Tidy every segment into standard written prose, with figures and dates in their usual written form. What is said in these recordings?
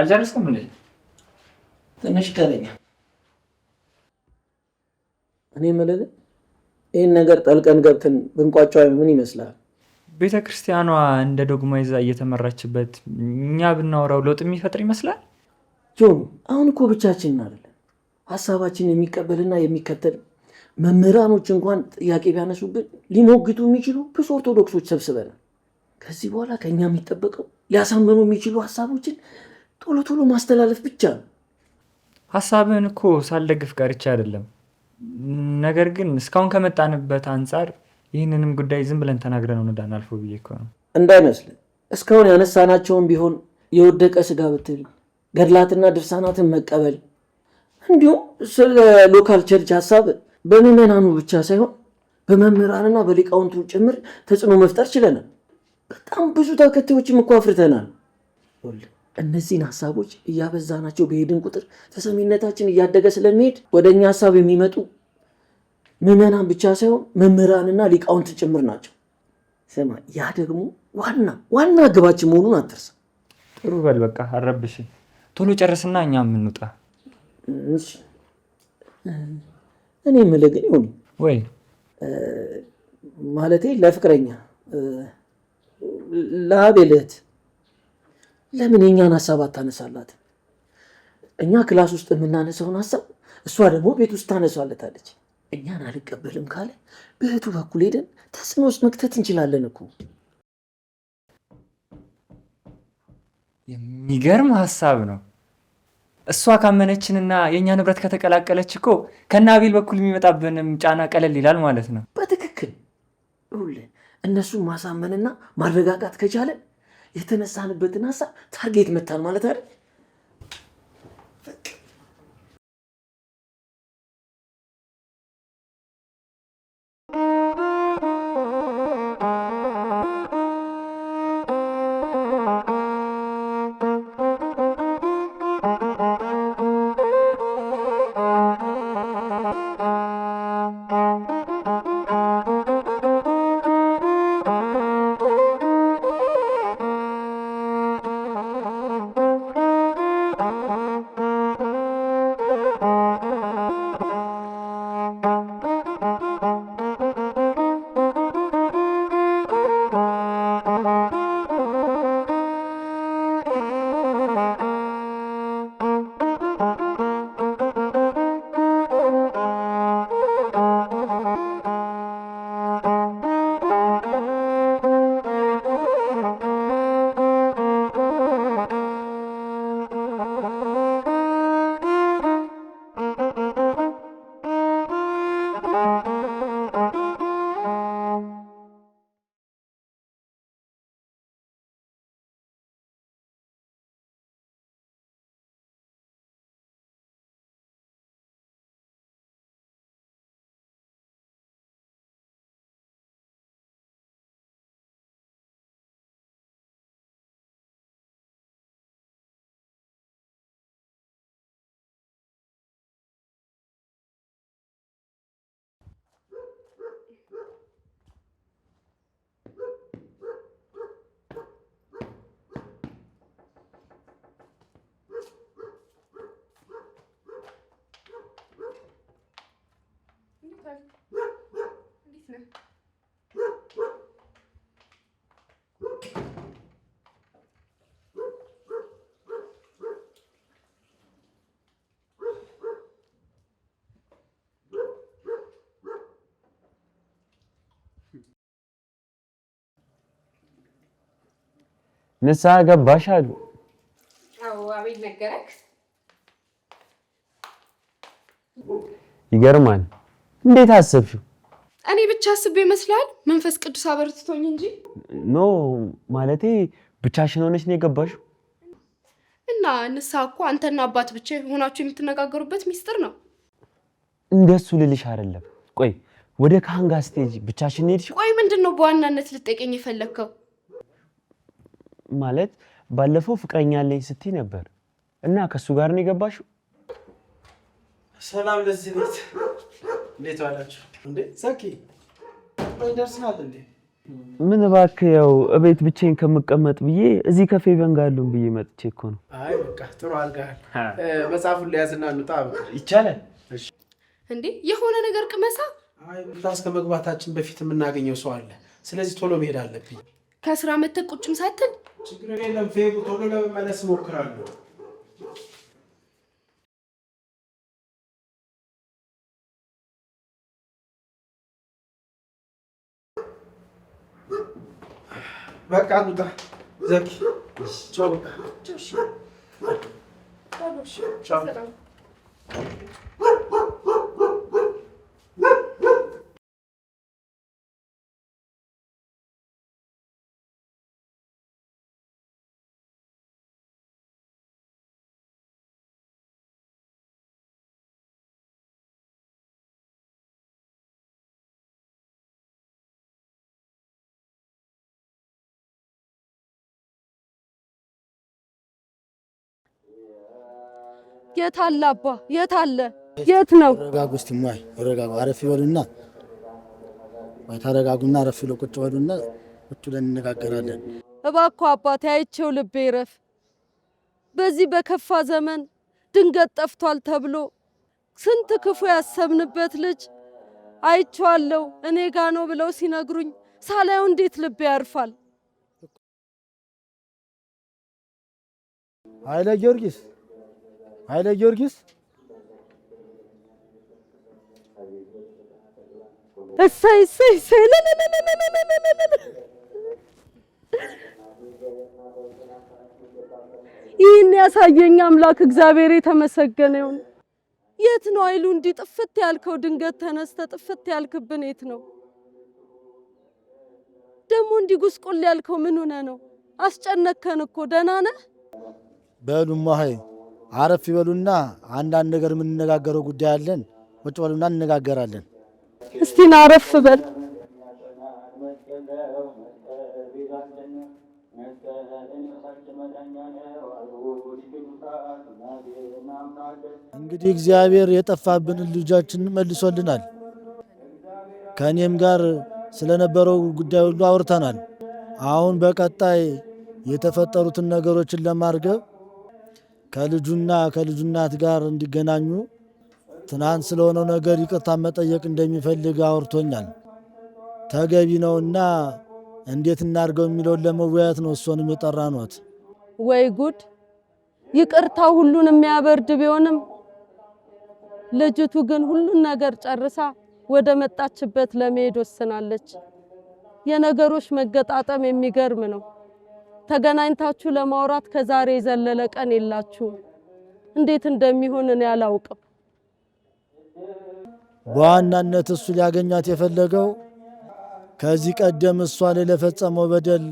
አልጨረስኩም እንዴ? ትንሽ ከለኛ እኔ የምልህ ይህን ነገር ጠልቀን ገብተን ብንቋጫው ምን ይመስላል? ቤተ ክርስቲያኗ እንደ ዶግማ ይዛ እየተመራችበት እኛ ብናወራው ለውጥ የሚፈጥር ይመስላል? ጆን አሁን እኮ ብቻችንን አይደለም፣ ሀሳባችን የሚቀበልና የሚከተል መምህራኖች እንኳን ጥያቄ ቢያነሱብን ሊሞግቱ የሚችሉ ብዙ ኦርቶዶክሶች ሰብስበናል። ከዚህ በኋላ ከእኛ የሚጠበቀው ሊያሳምኑ የሚችሉ ሀሳቦችን ቶሎ ቶሎ ማስተላለፍ ብቻ ነው። ሀሳብህን እኮ ሳልደግፍ ቀርቼ አይደለም። ነገር ግን እስካሁን ከመጣንበት አንጻር ይህንንም ጉዳይ ዝም ብለን ተናግረን እንዳናልፈው ብዬ እኮ ነው። እንዳይመስልህ እስካሁን ያነሳናቸውን ቢሆን የወደቀ ስጋ ብትል፣ ገድላትና ድርሳናትን መቀበል እንዲሁም ስለ ሎካል ቸርች ሀሳብ በምዕመናኑ ብቻ ሳይሆን በመምህራንና በሊቃውንቱ ጭምር ተጽዕኖ መፍጠር ችለናል። በጣም ብዙ ተከታዮችም እኮ አፍርተናል። እነዚህን ሀሳቦች እያበዛናቸው በሄድን ቁጥር ተሰሚነታችን እያደገ ስለሚሄድ ወደ እኛ ሀሳብ የሚመጡ ምዕመናን ብቻ ሳይሆን መምህራንና ሊቃውንት ጭምር ናቸው። ስማ፣ ያ ደግሞ ዋና ግባችን መሆኑን አትርሳ። ጥሩ በል በቃ አረብሽ፣ ቶሎ ጨርስና እኛ የምንውጣ። እኔ የምልህ ግን ይሁን ወይ ማለቴ ለፍቅረኛ ለአቤል እህት ለምን የእኛን ሀሳብ አታነሳላት? እኛ ክላስ ውስጥ የምናነሳውን ሀሳብ እሷ ደግሞ ቤት ውስጥ ታነሳለታለች። እኛን አልቀበልም ካለ በእህቱ በኩል ሄደን ተጽዕኖ ውስጥ መክተት እንችላለን እኮ። የሚገርም ሀሳብ ነው። እሷ ካመነችንና የእኛ ንብረት ከተቀላቀለች እኮ ከነ አቤል በኩል የሚመጣብንም ጫና ቀለል ይላል ማለት ነው። በትክክል እነሱን ማሳመንና ማረጋጋት ከቻለን የተነሳንበትን ሀሳብ ታርጌት መታል ማለት አይደል? ንስሐ ገባሽ አሉ። አዎ አቤል ነገረክ? ይገርማል። እንዴት አሰብሽው? እኔ ብቻ አስቤ ይመስላል መንፈስ ቅዱስ አበርትቶኝ እንጂ። ኖ ማለቴ ብቻሽን ሆነሽ ነው የገባሽው? እና ንስሐ እኮ አንተና አባት ብቻ ሆናችሁ የምትነጋገሩበት ሚስጥር ነው። እንደሱ ልልሽ አይደለም። ቆይ ወደ ካህን ጋር ስትሄጂ ብቻሽን ሄድሽ? ቆይ ምንድነው በዋናነት ልትጠይቀኝ የፈለከው? ማለት ባለፈው ፍቅረኛ አለኝ ስትይ ነበር እና ከሱ ጋር ነው የገባሽው? ሰላም ለዚህ ቤት። እንዴት ዋላችሁ? እንዴ ዘኪ ወይ ደርሰናል እንዴ? ምን እባክህ ያው እቤት ብቻዬን ከመቀመጥ ብዬ እዚህ ከፌቨን ጋር አሉን ብዬ መጥቼ እኮ ነው። አይ በቃ ጥሩ አድርገሃል። መጽሐፉን ሊያዝና እንውጣ። ይቻላል? እሺ። እንዴ የሆነ ነገር ቅመሳ። አይ ክላስ ከመግባታችን በፊት የምናገኘው ሰው አለ። ስለዚህ ቶሎ መሄድ አለብኝ። ከስራ መተህ ቁጭም ሳትል? ችግር የለም ፌቡ፣ ቶሎ ለመመለስ እሞክራለሁ። በቃ እንውጣ። ዘኪ ቻው። በቃ ቻው። የት አለ አባ? የት አለ? የት ነው? ተረጋጉ እስቲ ማይ ተረጋጉ። አረፍ ይበሉና ማይ ተረጋጉና አረፍ ይሉ ቁጭ በሉና ቁጭ ብለን እንነጋገራለን። እባክዎ አባቴ አይቼው ልቤ ይረፍ። በዚህ በከፋ ዘመን ድንገት ጠፍቷል ተብሎ ስንት ክፉ ያሰብንበት ልጅ አይቼዋለሁ እኔ ጋ ነው ብለው ሲነግሩኝ ሳላየው እንዴት ልቤ ያርፋል? ኃይለ ጊዮርጊስ ኃይለ ጊዮርጊስ እሰይ እሰይ እሰይ ይህን ያሳየኝ አምላክ እግዚአብሔር የተመሰገነ ይሁን። የት ነው አይሉ እንዲህ ጥፍት ያልከው? ድንገት ተነስተ ጥፍት ያልክብን የት ነው ደግሞ? እንዲህ ጉስቁል ያልከው ምን ሆነ ነው? አስጨነከን እኮ። ደህና ነህ? በሉማ ሀይ አረፍ ይበሉና አንዳንድ ነገር የምንነጋገረው ጉዳይ አለን። ቁጭ በሉና እንነጋገራለን። እስቲ ና አረፍ በል። እንግዲህ እግዚአብሔር የጠፋብንን ልጃችንን መልሶልናል። ከእኔም ጋር ስለነበረው ጉዳይ ሁሉ አውርተናል። አሁን በቀጣይ የተፈጠሩትን ነገሮችን ለማርገብ ከልጁና ከልጁ እናት ጋር እንዲገናኙ ትናንት ስለሆነው ነገር ይቅርታ መጠየቅ እንደሚፈልግ አውርቶኛል። ተገቢ ነውና እንዴት እናድርገው የሚለውን ለመወያየት ነው እሱንም የጠራነዎት። ወይ ጉድ! ይቅርታው ሁሉን የሚያበርድ ቢሆንም ልጅቱ ግን ሁሉን ነገር ጨርሳ ወደ መጣችበት ለመሄድ ወስናለች። የነገሮች መገጣጠም የሚገርም ነው። ተገናኝታችሁ ለማውራት ከዛሬ የዘለለ ቀን የላችሁም። እንዴት እንደሚሆን እኔ አላውቅም። በዋናነት እሱ ሊያገኛት የፈለገው ከዚህ ቀደም እሷ ላይ ለፈጸመው በደል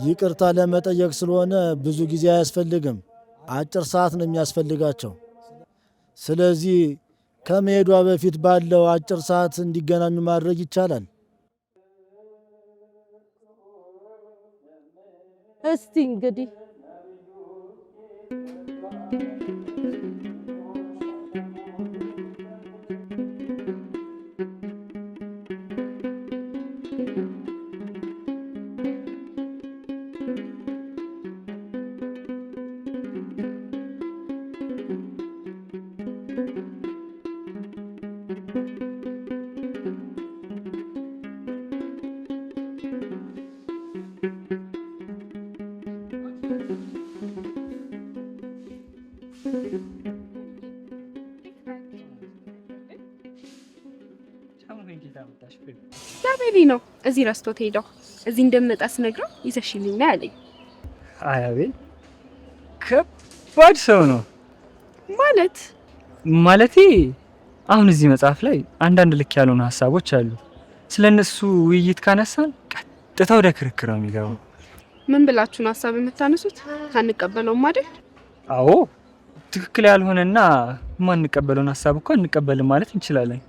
ይቅርታ ለመጠየቅ ስለሆነ ብዙ ጊዜ አያስፈልግም። አጭር ሰዓት ነው የሚያስፈልጋቸው። ስለዚህ ከመሄዷ በፊት ባለው አጭር ሰዓት እንዲገናኙ ማድረግ ይቻላል። እስቲ እንግዲህ ዳቤሊ ነው እዚህ ረስቶት ሄደው እዚህ እንደምመጣ ስነግረው ይዘሽልኝ ነው ያለኝ። አይ አቤል ከባድ ሰው ነው ማለቴ አሁን እዚህ መጽሐፍ ላይ አንዳንድ ልክ ያልሆኑ ሀሳቦች አሉ። ስለነሱ ውይይት ካነሳን ቀጥታ ወደ ክርክር ነው የሚገባው። ምን ብላችሁን ሀሳብ የምታነሱት? አንቀበለውም አይደል? አዎ ትክክል ያልሆነና ማንቀበለውን ሀሳብ እኮ አንቀበልም ማለት እንችላለን።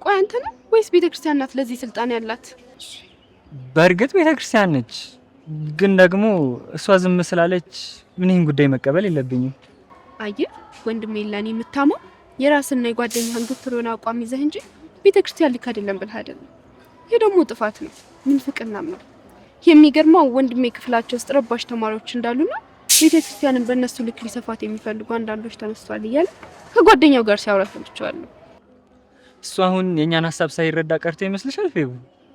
ቆይ አንተ ነው ወይስ ቤተክርስቲያን ናት ለዚህ ስልጣን ያላት? በእርግጥ ቤተክርስቲያን ነች፣ ግን ደግሞ እሷ ዝም ስላለች ምን ይህን ጉዳይ መቀበል የለብኝም። አየህ ወንድሜ፣ ለኔ የምታማው የራስና የጓደኛህን ግትር የሆነ አቋም ይዘህ እንጂ ቤተክርስቲያን ልክ አይደለም ብለህ አይደለም። ይህ ደግሞ ጥፋት ነው፣ ምንፍቅናም ነው። የሚገርመው ወንድሜ ክፍላቸው ውስጥ ረባሽ ተማሪዎች እንዳሉና ቤተክርስቲያንን በእነሱ ልክ ሊሰፋት የሚፈልጉ አንዳንዶች ተነስተዋል እያለ ከጓደኛው ጋር ሲያወራ ሰምቼዋለሁ። እሱ አሁን የእኛን ሀሳብ ሳይረዳ ቀርቶ ይመስልሻል ፌቡ?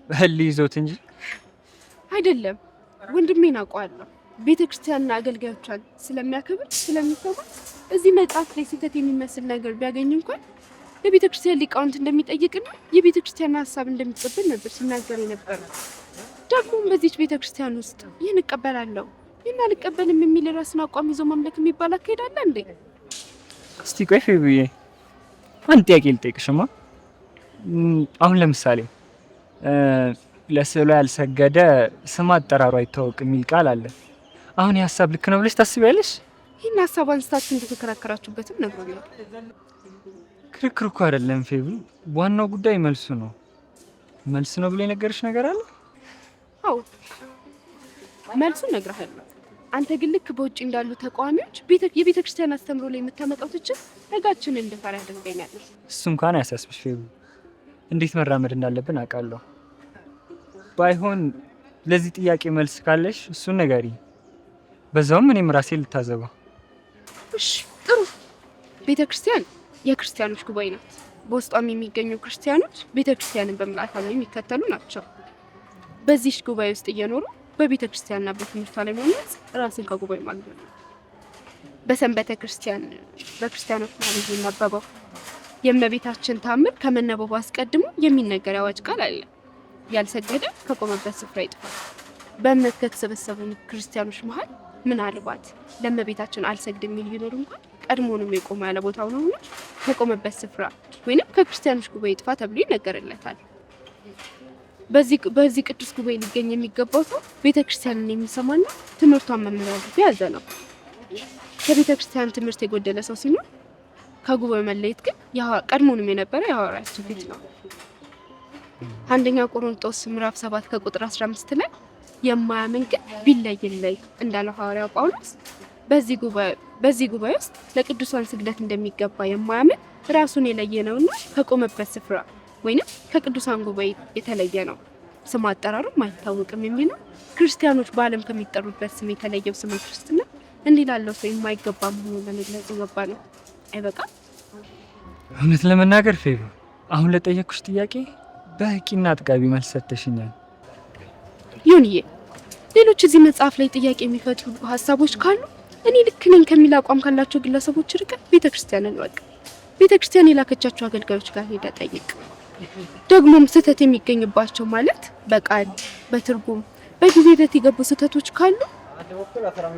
ህሊ ይዞት እንጂ አይደለም። ወንድሜን አውቀዋለሁ። ቤተክርስቲያንና አገልጋዮቿን ስለሚያከብር ስለሚሰማ እዚህ መጽሐፍ ላይ ስህተት የሚመስል ነገር ቢያገኝ እንኳን ለቤተክርስቲያን ሊቃውንት እንደሚጠይቅና የቤተክርስቲያን ሀሳብ እንደሚቀበል ነበር ሲናገር የነበረው። ደግሞም በዚች ቤተክርስቲያን ውስጥ ይህን እቀበላለሁ ይህን አልቀበልም የሚል ራስን አቋም ይዞ ማምለክ የሚባል አካሄድ አለ እንዴ? እስቲ ቆይ ፌቡዬ አንድ ጥያቄ ልጠይቅሽማ። አሁን ለምሳሌ ለስዕሉ ያልሰገደ ስም አጠራሩ አይታወቅ የሚል ቃል አለ። አሁን የሀሳብ ልክ ነው ብለሽ ታስቢያለሽ? ይህን ሀሳብ አንስታችሁ እንደተከራከራችሁበትም ነግሮኛል። ክርክር እኮ አይደለም ፌቡ፣ ዋናው ጉዳይ መልሱ ነው። መልስ ነው ብሎ የነገርሽ ነገር አለ? አዎ መልሱን እነግርሃለሁ። አንተ ግን ልክ በውጭ እንዳሉ ተቃዋሚዎች የቤተ ክርስቲያን አስተምሮ ላይ የምታመጣው ትችት ነጋችንን እንድፈራ ያደርገኛል። እሱ እንኳን አያሳስብሽ ፌቡ፣ እንዴት መራመድ እንዳለብን አውቃለሁ። ባይሆን ለዚህ ጥያቄ መልስ ካለሽ እሱን ንገሪ፣ በዛውም እኔም ራሴ ልታዘበው። እሺ ጥሩ። ቤተ ክርስቲያን የክርስቲያኖች ጉባኤ ናት። በውስጧም የሚገኙ ክርስቲያኖች ቤተ ክርስቲያንን በምልአት የሚከተሉ ናቸው። በዚህ ጉባኤ ውስጥ እየኖሩ በቤተ ክርስቲያንና በትምህርቷ ላይ መመጽ ራስን ከጉባኤ ማግኘት ነው። በሰንበተ ክርስቲያን በክርስቲያኖች ማለት የሚነበበው የእመቤታችን ታምር ከመነበቡ አስቀድሞ የሚነገር አዋጅ ቃል አለ። ያልሰገደ ከቆመበት ስፍራ ይጥፋል። በእምነት ከተሰበሰቡ ክርስቲያኖች መሀል ምናልባት ለእመቤታችን አልሰግድም የሚል ቢኖር እንኳን ቀድሞውንም የቆመ ያለ ቦታው ነውና ከቆመበት ስፍራ ወይንም ከክርስቲያኖች ጉባኤ ይጥፋ ተብሎ ይነገርለታል። በዚህ ቅዱስ ጉባኤ ሊገኝ የሚገባው ሰው ቤተክርስቲያንን የሚሰማና ትምህርቷን መመሪያ ያዘ ነው። ከቤተክርስቲያን ትምህርት የጎደለ ሰው ሲኖር ከጉባኤ መለየት ግን ቀድሞውንም የነበረ የሐዋርያት ትውፊት ነው። አንደኛ ቆሮንቶስ ምዕራፍ 7 ከቁጥር 15 ላይ የማያምን ግን ቢለይ እንዳለው ሐዋርያው ጳውሎስ በዚህ ጉባኤ ውስጥ ለቅዱሳን ስግደት እንደሚገባ የማያምን ራሱን የለየ ነውና ከቆመበት ስፍራ ወይንም ከቅዱሳን ጉባኤ የተለየ ነው፣ ስም አጠራሩም አይታወቅም የሚለው ክርስቲያኖች በዓለም ከሚጠሩበት ስም የተለየው ስም ክርስትና እንዲህ ላለው ሰው የማይገባ መሆኑን ለመግለጽ ይገባ ነው። አይበቃም? እውነት ለመናገር ፌቡ፣ አሁን ለጠየቅኩሽ ጥያቄ በቂና አጥጋቢ መልስ ሰጥተሽኛል። ይሁንዬ፣ ሌሎች እዚህ መጽሐፍ ላይ ጥያቄ የሚፈጥሩ ሀሳቦች ካሉ እኔ ልክ ነኝ ከሚል አቋም ካላቸው ግለሰቦች ርቀህ ቤተክርስቲያንን ወቅ ቤተክርስቲያን የላከቻቸው አገልጋዮች ጋር ሄደ ጠይቅ። ደግሞም ስህተት የሚገኝባቸው ማለት በቃል በትርጉም በጊዜ ሂደት የገቡ ስህተቶች ካሉ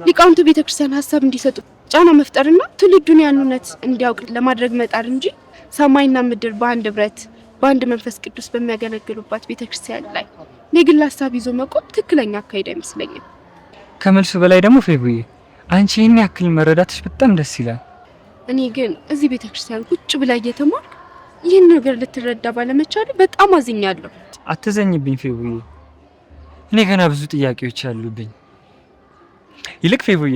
ሊቃውንቱ ቤተክርስቲያን ሀሳብ እንዲሰጡ ጫና መፍጠርና ትውልዱን ያን እውነት እንዲያውቅ ለማድረግ መጣር እንጂ ሰማይና ምድር በአንድ ህብረት በአንድ መንፈስ ቅዱስ በሚያገለግሉባት ቤተክርስቲያን ላይ የግል ሀሳብ ይዞ መቆም ትክክለኛ አካሄድ አይመስለኝም። ከመልሱ በላይ ደግሞ ፌቡዬ፣ አንቺ ይህን ያክል መረዳትሽ በጣም ደስ ይላል። እኔ ግን እዚህ ቤተክርስቲያን ቁጭ ብላ እየተማርኩ ይህን ነገር ልትረዳ ባለመቻሌ በጣም አዝኛለሁ። አትዘኝብኝ ፌቡዬ፣ እኔ ገና ብዙ ጥያቄዎች አሉብኝ። ይልቅ ፌቡዬ፣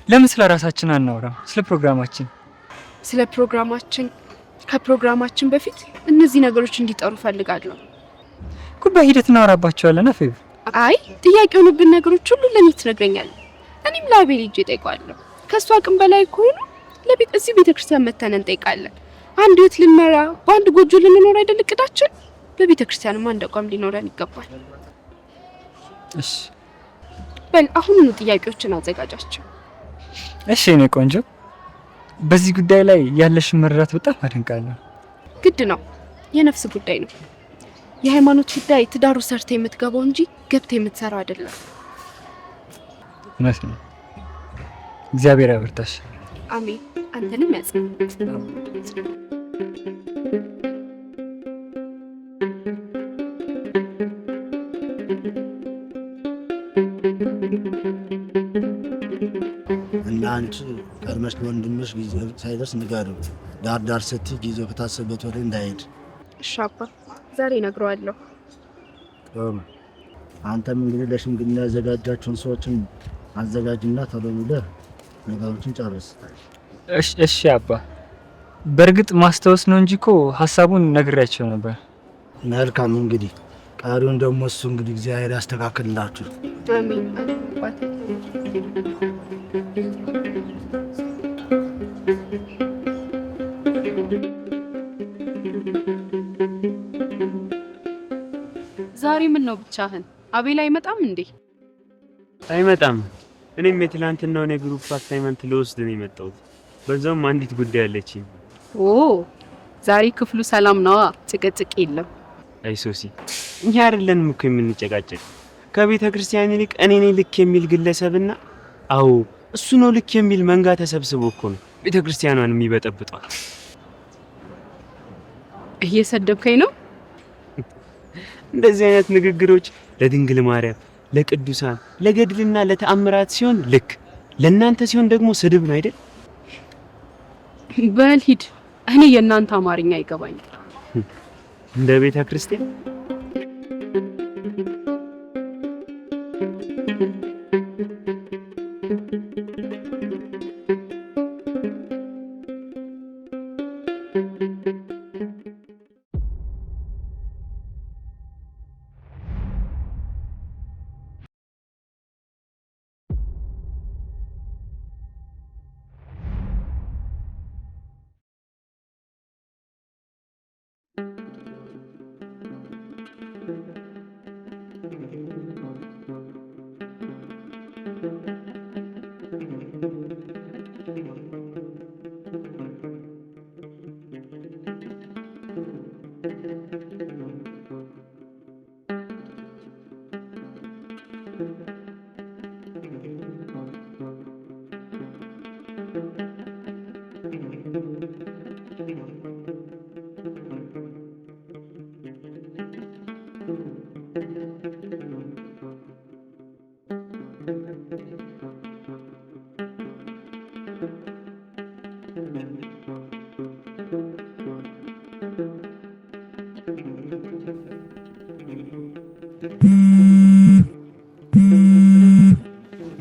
ለምን ስለ ራሳችን አናወራም? ስለ ፕሮግራማችን ስለ ፕሮግራማችን ከፕሮግራማችን በፊት እነዚህ ነገሮች እንዲጠሩ ፈልጋለሁ። ጉባኤ ሂደት እናወራባቸዋለና ፌቡ። አይ ጥያቄ የሆኑብን ነገሮች ሁሉ ለኔ ትነግረኛለህ። እኔም ለአቤል ሂጅ እጠይቀዋለሁ። ከሷ አቅም በላይ ከሆኑ እዚህ ቤተክርስቲያን መተን እንጠይቃለን። አንድ ህይወት ልንመራ በአንድ ጎጆ ልንኖር አይደል እቅዳችን? በቤተክርስቲያንም አንድ አቋም ሊኖረን ይገባል። እሺ በል አሁኑኑ ጥያቄዎችን አዘጋጃቸው። እሺ እኔ ቆንጆ፣ በዚህ ጉዳይ ላይ ያለሽን መረዳት በጣም አደንቃለሁ። ግድ ነው፣ የነፍስ ጉዳይ ነው። የሃይማኖት ጉዳይ ትዳሩ ሰርተ የምትገባው እንጂ ገብተ የምትሰራው አይደለም። እውነት ነው። እግዚአብሔር ያበርታሽ። አሜን። አንተንም ያጽናህ። እና አንቺ ቀድመሽ ለወንድምሽ ጊዜ ሳይደርስ ንገሪው። ዳር ዳር ስትይ ጊዜው ከታሰበበት ወደ እንዳይሄድ። እሺ አባ፣ ዛሬ እነግረዋለሁ። አንተም እንግዲህ ለሽምግልና ያዘጋጃቸውን ሰዎችን አዘጋጅና ቶሎ ብለህ ነገሮችን ጨርስ። እሺ አባ። በእርግጥ ማስታወስ ነው እንጂ እኮ ሀሳቡን ነግሬያቸው ነበር። መልካም። እንግዲህ ቀሪውን ደግሞ እሱ እንግዲህ እግዚአብሔር ያስተካክልላችሁ። አሜን። ዛሬ ምን ነው ብቻህን? አቤል አይመጣም እንዴ? አይመጣም። እኔም የትላንትናውን የግሩፕ አሳይመንት ልወስድ ነው የመጣሁት። በዛውም አንዲት ጉዳይ አለችኝ። ኦ ዛሬ ክፍሉ ሰላም ነዋ፣ ጭቅጭቅ የለም። አይ ሶሲ፣ እኛ አይደለንም እኮ የምንጨቃጨቅ። ከቤተ ክርስቲያን ይልቅ እኔ ነኝ ልክ የሚል ግለሰብና አዎ እሱ ነው ልክ የሚል መንጋ ተሰብስቦ እኮ ነው ቤተ ክርስቲያኗን የሚበጠብጧል። እየሰደብከኝ ነው? እንደዚህ አይነት ንግግሮች ለድንግል ማርያም፣ ለቅዱሳን፣ ለገድልና ለተአምራት ሲሆን ልክ፣ ለእናንተ ሲሆን ደግሞ ስድብ ነው አይደል? በል ሂድ። እኔ የእናንተ አማርኛ አይገባኝም። እንደ ቤተ ክርስቲያን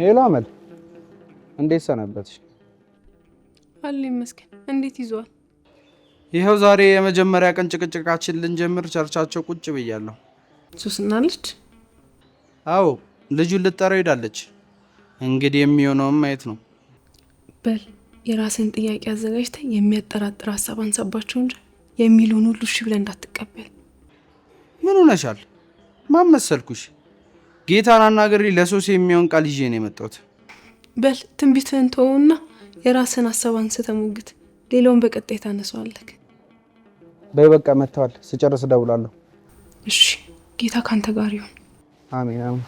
ሄሎ አመል፣ እንዴት ሰነበትሽ? አለ ይመስገን። እንዴት ይዟል? ይኸው ዛሬ የመጀመሪያ ቀን ጭቅጭቃችን ልንጀምር ቸርቻቸው ቁጭ ብያለሁ። ሱስና ልጅ? አዎ ልጁን ልጠራው ሄዳለች። እንግዲህ የሚሆነውም ማየት ነው። በል የራስን ጥያቄ አዘጋጅተህ የሚያጠራጥር ሀሳብ አንሳባቸው እንጂ የሚሉን ሁሉ እሺ ብለህ እንዳትቀበል። ምን ሆነሻል? ማን መሰልኩሽ? ጌታን አናግሬ ለሶስ የሚሆን ቃል ይዤ ነው የመጣሁት። በል ትንቢትህን ተወውና የራስን ሀሳብ አንስተህ ሙግት። ሌላውን በቀጣይ ታነሳዋለህ። በይ በቃ መጥተዋል። ስጨርስ እደውላለሁ። እሺ፣ ጌታ ካንተ ጋር ይሁን። አሜን አሜን።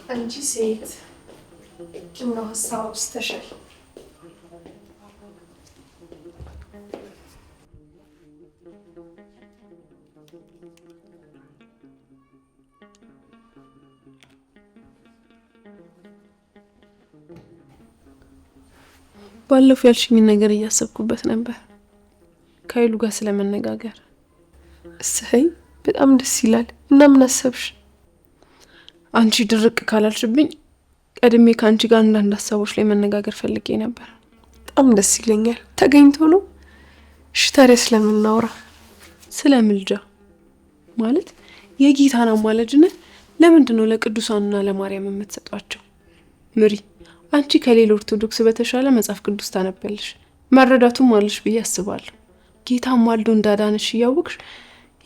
አንቺ ሴት ምነው ሀሳብ አብዝተሻል? ባለፈው ያልሽኝ ነገር እያሰብኩበት ነበር፣ ከኃይሉ ጋር ስለመነጋገር። እሰይ በጣም ደስ ይላል። እና ምን አሰብሽ? አንቺ ድርቅ ካላልሽብኝ ቀድሜ ከአንቺ ጋር አንዳንድ ሀሳቦች ላይ መነጋገር ፈልጌ ነበር። በጣም ደስ ይለኛል። ተገኝቶ ነው? እሺ ታዲያ ስለምናወራ ስለ ምልጃ ማለት የጌታን አማላጅነት ለምንድን ነው ለቅዱሳኑና ለማርያም የምትሰጧቸው? ምሪ አንቺ ከሌላ ኦርቶዶክስ በተሻለ መጽሐፍ ቅዱስ ታነበልሽ፣ መረዳቱም አለሽ ብዬ አስባለሁ። ጌታ ማልዶ እንዳዳንሽ እያወቅሽ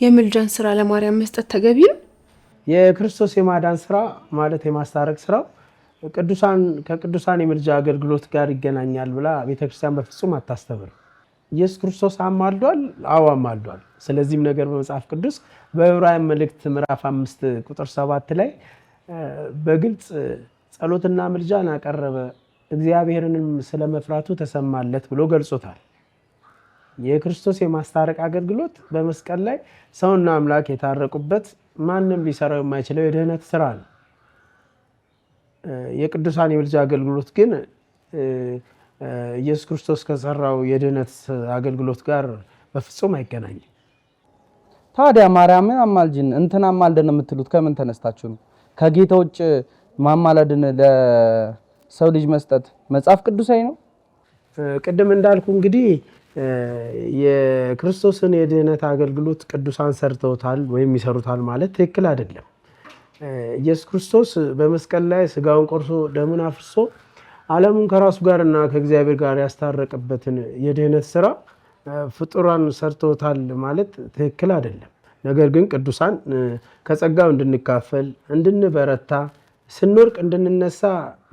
የምልጃን ስራ ለማርያም መስጠት ተገቢ ነው? የክርስቶስ የማዳን ስራ ማለት የማስታረቅ ስራው ከቅዱሳን የምልጃ አገልግሎት ጋር ይገናኛል ብላ ቤተክርስቲያን በፍጹም አታስተምርም። ኢየሱስ ክርስቶስ አማልዷል፣ አዎ አማልዷል። ስለዚህም ነገር በመጽሐፍ ቅዱስ በዕብራውያን መልእክት ምዕራፍ 5 ቁጥር 7 ላይ በግልጽ ጸሎትና ምልጃን አቀረበ፣ እግዚአብሔርንም ስለመፍራቱ ተሰማለት ብሎ ገልጾታል። የክርስቶስ የማስታረቅ አገልግሎት በመስቀል ላይ ሰውና አምላክ የታረቁበት ማንም ሊሰራው የማይችለው የድህነት ስራ ነው። የቅዱሳን የምልጃ አገልግሎት ግን ኢየሱስ ክርስቶስ ከሰራው የድህነት አገልግሎት ጋር በፍጹም አይገናኝም። ታዲያ ማርያምን አማልጅን እንትና አማልደን የምትሉት ከምን ተነስታችሁ ነው? ከጌታ ውጭ ማማለድን ለሰው ልጅ መስጠት መጽሐፍ ቅዱሳዊ ነው? ቅድም እንዳልኩ እንግዲህ የክርስቶስን የድህነት አገልግሎት ቅዱሳን ሰርተውታል ወይም ይሰሩታል ማለት ትክክል አይደለም። ኢየሱስ ክርስቶስ በመስቀል ላይ ስጋውን ቆርሶ ደሙን አፍርሶ ዓለሙን ከራሱ ጋርና ከእግዚአብሔር ጋር ያስታረቀበትን የድህነት ስራ ፍጡራን ሰርተውታል ማለት ትክክል አይደለም። ነገር ግን ቅዱሳን ከጸጋው እንድንካፈል፣ እንድንበረታ፣ ስንወርቅ እንድንነሳ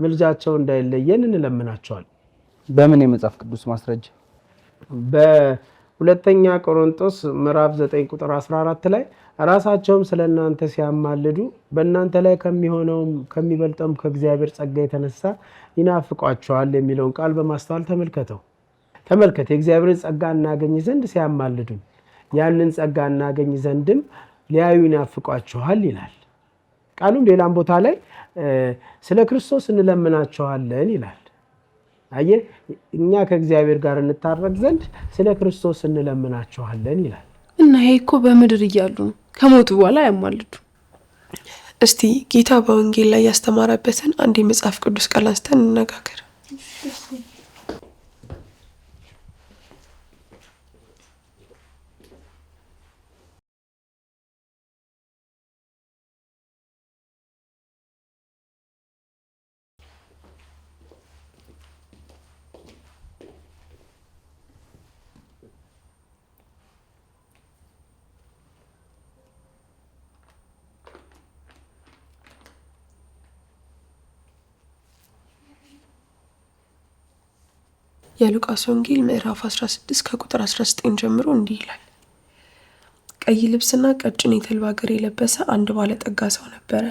ምልጃቸው እንዳይለየን እንለምናቸዋል። በምን የመጽሐፍ ቅዱስ ማስረጃ? በሁለተኛ ቆሮንቶስ ምዕራፍ 9 ቁጥር 14 ላይ ራሳቸውም ስለ እናንተ ሲያማልዱ በእናንተ ላይ ከሚሆነውም ከሚበልጠውም ከእግዚአብሔር ጸጋ የተነሳ ይናፍቋቸዋል የሚለውን ቃል በማስተዋል ተመልከት። የእግዚአብሔርን ጸጋ እናገኝ ዘንድ ሲያማልዱን ያንን ጸጋ እናገኝ ዘንድም ሊያዩ ይናፍቋቸዋል ይላል። ቃሉም ሌላም ቦታ ላይ ስለ ክርስቶስ እንለምናቸዋለን ይላል። አየህ፣ እኛ ከእግዚአብሔር ጋር እንታረቅ ዘንድ ስለ ክርስቶስ እንለምናቸዋለን ይላል። እና ይሄ እኮ በምድር እያሉ ነው፣ ከሞቱ በኋላ ያማልዱ። እስቲ ጌታ በወንጌል ላይ ያስተማረበትን አንድ የመጽሐፍ ቅዱስ ቃል አንስተን እንነጋገር። የሉቃስ ወንጌል ምዕራፍ 16 ከቁጥር 19 ጀምሮ እንዲህ ይላል። ቀይ ልብስና ቀጭን የተልባ እግር የለበሰ አንድ ባለጠጋ ሰው ነበረ።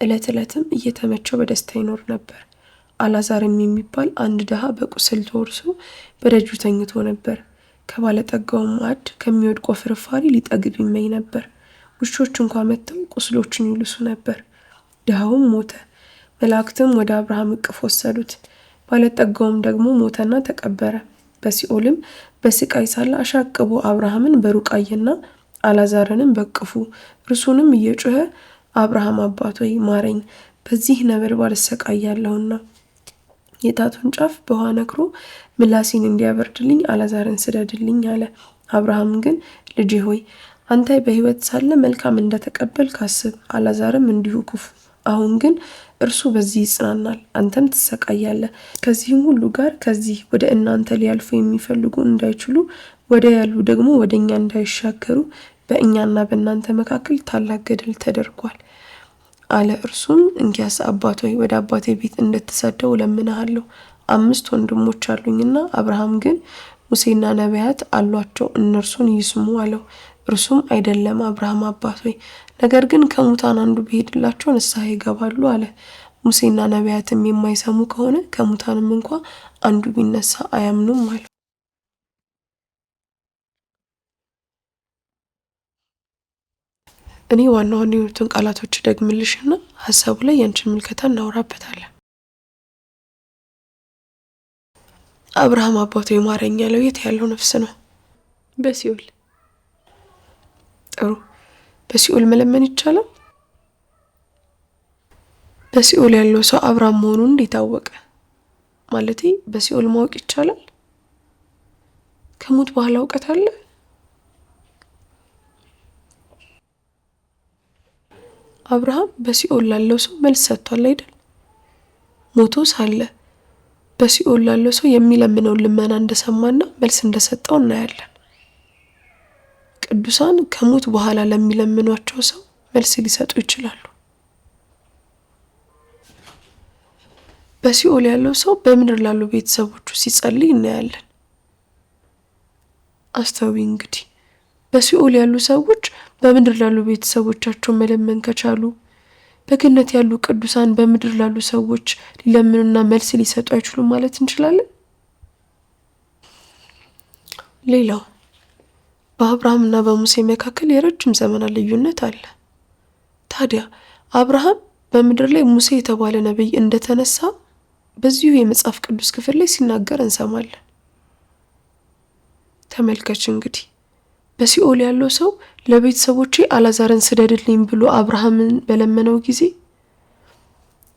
ዕለት ዕለትም እየተመቸው በደስታ ይኖር ነበር። አልዓዛርም የሚባል አንድ ድሃ በቁስል ተወርሶ በደጁ ተኝቶ ነበር። ከባለጠጋውም ማዕድ ከሚወድቀው ፍርፋሪ ሊጠግብ ይመኝ ነበር። ውሾች እንኳ መጥተው ቁስሎቹን ይልሱ ነበር። ድሃውም ሞተ። መላእክትም ወደ አብርሃም እቅፍ ወሰዱት። ባለጠጋውም ደግሞ ሞተና ተቀበረ። በሲኦልም በስቃይ ሳለ አሻቅቦ አብርሃምን በሩቅ አየና አልዓዛርንም በቅፉ እርሱንም እየጮኸ አብርሃም አባት ሆይ ማረኝ፣ በዚህ ነበልባል እሰቃያለሁና የጣቱን ጫፍ በውሃ ነክሮ ምላሴን እንዲያበርድልኝ አልዓዛርን ስደድልኝ አለ። አብርሃም ግን ልጄ ሆይ አንተ በሕይወት ሳለ መልካም እንደተቀበልክ አስብ፣ አልዓዛርም እንዲሁ ክፉ። አሁን ግን እርሱ በዚህ ይጽናናል፣ አንተም ትሰቃያለህ። ከዚህም ሁሉ ጋር ከዚህ ወደ እናንተ ሊያልፉ የሚፈልጉ እንዳይችሉ ወደ ያሉ ደግሞ ወደ እኛ እንዳይሻገሩ በእኛና በእናንተ መካከል ታላቅ ገደል ተደርጓል አለ። እርሱም እንኪያስ አባት ሆይ ወደ አባቴ ቤት እንድትሰደው እለምንሃለሁ፣ 5 ወንድሞች አሉኝና አብርሃም ግን ሙሴና ነቢያት አሏቸው፣ እነርሱን ይስሙ አለው። እርሱም አይደለም አብርሃም አባት ሆይ፣ ነገር ግን ከሙታን አንዱ ቢሄድላቸው ንስሐ ይገባሉ አለ። ሙሴና ነቢያትም የማይሰሙ ከሆነ ከሙታንም እንኳ አንዱ ቢነሳ አያምኑም አለ። እኔ ዋና ዋና የሆኑትን ቃላቶች ደግምልሽና ሀሳቡ ላይ ያንቺን ምልከታ እናወራበታለን። አብርሃም አባቱ ማረኝ ያለው የት ያለው ነፍስ ነው? በሲኦል። ጥሩ። በሲኦል መለመን ይቻላል? በሲኦል ያለው ሰው አብርሃም መሆኑን እንዴት አወቀ? ማለቴ በሲኦል ማወቅ ይቻላል? ከሞት በኋላ እውቀት አለ? አብርሃም በሲኦል ላለው ሰው መልስ ሰጥቷል አይደል? ሞቶ ሳለ በሲኦል ላለው ሰው የሚለምነውን ልመና እንደሰማና መልስ እንደሰጠው እናያለን። ቅዱሳን ከሞት በኋላ ለሚለምኗቸው ሰው መልስ ሊሰጡ ይችላሉ። በሲኦል ያለው ሰው በምድር ላሉ ቤተሰቦቹ ሲጸልይ እናያለን። አስተውይ እንግዲህ በሲኦል ያሉ ሰዎች በምድር ላሉ ቤተሰቦቻቸው መለመን ከቻሉ በገነት ያሉ ቅዱሳን በምድር ላሉ ሰዎች ሊለምኑና መልስ ሊሰጡ አይችሉም ማለት እንችላለን። ሌላው በአብርሃምና በሙሴ መካከል የረጅም ዘመናት ልዩነት አለ። ታዲያ አብርሃም በምድር ላይ ሙሴ የተባለ ነብይ እንደተነሳ በዚሁ የመጽሐፍ ቅዱስ ክፍል ላይ ሲናገር እንሰማለን። ተመልከች እንግዲህ በሲኦል ያለው ሰው ለቤተሰቦቼ አላዛርን ስደድልኝ ብሎ አብርሃምን በለመነው ጊዜ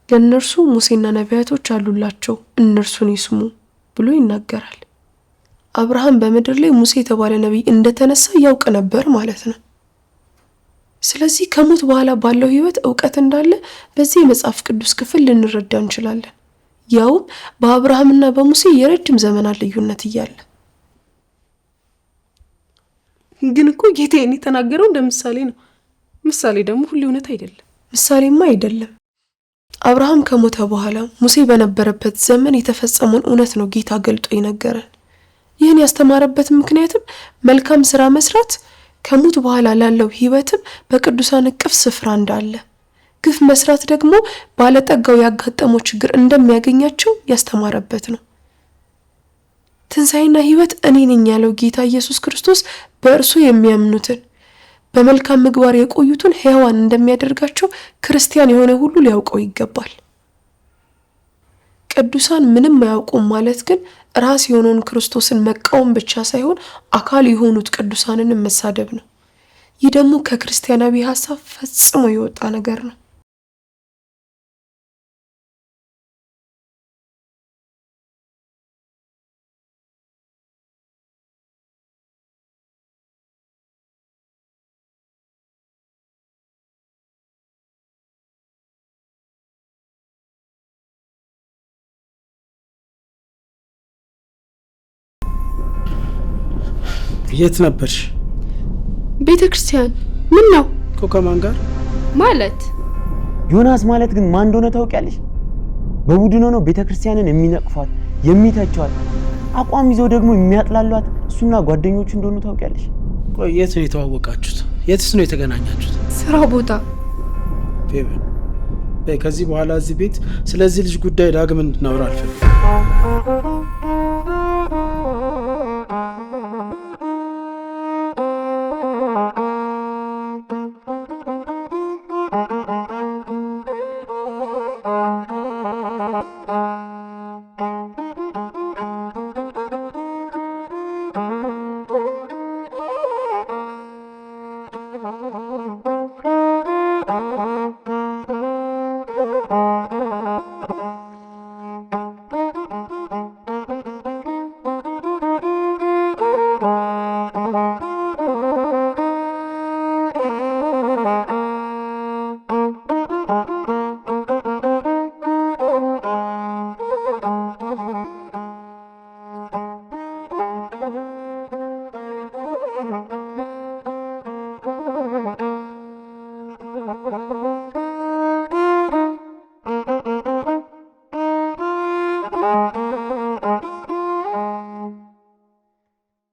ለእነርሱ ሙሴና ነቢያቶች አሉላቸው እነርሱን ይስሙ ብሎ ይናገራል። አብርሃም በምድር ላይ ሙሴ የተባለ ነቢይ እንደተነሳ ያውቅ ነበር ማለት ነው። ስለዚህ ከሞት በኋላ ባለው ህይወት ዕውቀት እንዳለ በዚህ የመጽሐፍ ቅዱስ ክፍል ልንረዳ እንችላለን። ያውም በአብርሃምና በሙሴ የረጅም ዘመናት ልዩነት እያለ። ግን እኮ ጌታዬ የተናገረው እንደ ምሳሌ ነው። ምሳሌ ደግሞ ሁሉ እውነት አይደለም። ምሳሌማ አይደለም። አብርሃም ከሞተ በኋላ ሙሴ በነበረበት ዘመን የተፈጸመውን እውነት ነው ጌታ ገልጦ ይነገራል። ይህን ያስተማረበት ምክንያትም መልካም ስራ መስራት ከሞት በኋላ ላለው ህይወትም በቅዱሳን እቅፍ ስፍራ እንዳለ፣ ግፍ መስራት ደግሞ ባለጠጋው ያጋጠመው ችግር እንደሚያገኛቸው ያስተማረበት ነው። ትንሣኤና ህይወት እኔ ነኝ ያለው ጌታ ኢየሱስ ክርስቶስ በእርሱ የሚያምኑትን በመልካም ምግባር የቆዩትን ሕያዋን እንደሚያደርጋቸው ክርስቲያን የሆነ ሁሉ ሊያውቀው ይገባል። ቅዱሳን ምንም አያውቁም ማለት ግን ራስ የሆነውን ክርስቶስን መቃወም ብቻ ሳይሆን አካል የሆኑት ቅዱሳንን መሳደብ ነው። ይህ ደግሞ ከክርስቲያናዊ ሐሳብ ፈጽሞ የወጣ ነገር ነው። የት ነበርሽ? ቤተክርስቲያን። ምን ነው? ከማን ጋር ማለት? ዮናስ ማለት ግን ማን እንደሆነ ታውቂያለሽ? በቡድን ሆነው ቤተክርስቲያንን የሚነቅፏት፣ የሚተቿት፣ አቋም ይዘው ደግሞ የሚያጥላሏት እሱና ጓደኞቹ እንደሆኑ ታውቂያለሽ? ቆይ የት ነው የተዋወቃችሁት? የትስ ነው የተገናኛችሁት? ስራ ቦታ። ፌቨን ከዚህ በኋላ እዚህ ቤት ስለዚህ ልጅ ጉዳይ ዳግም እንድናወራ አልፈልግም።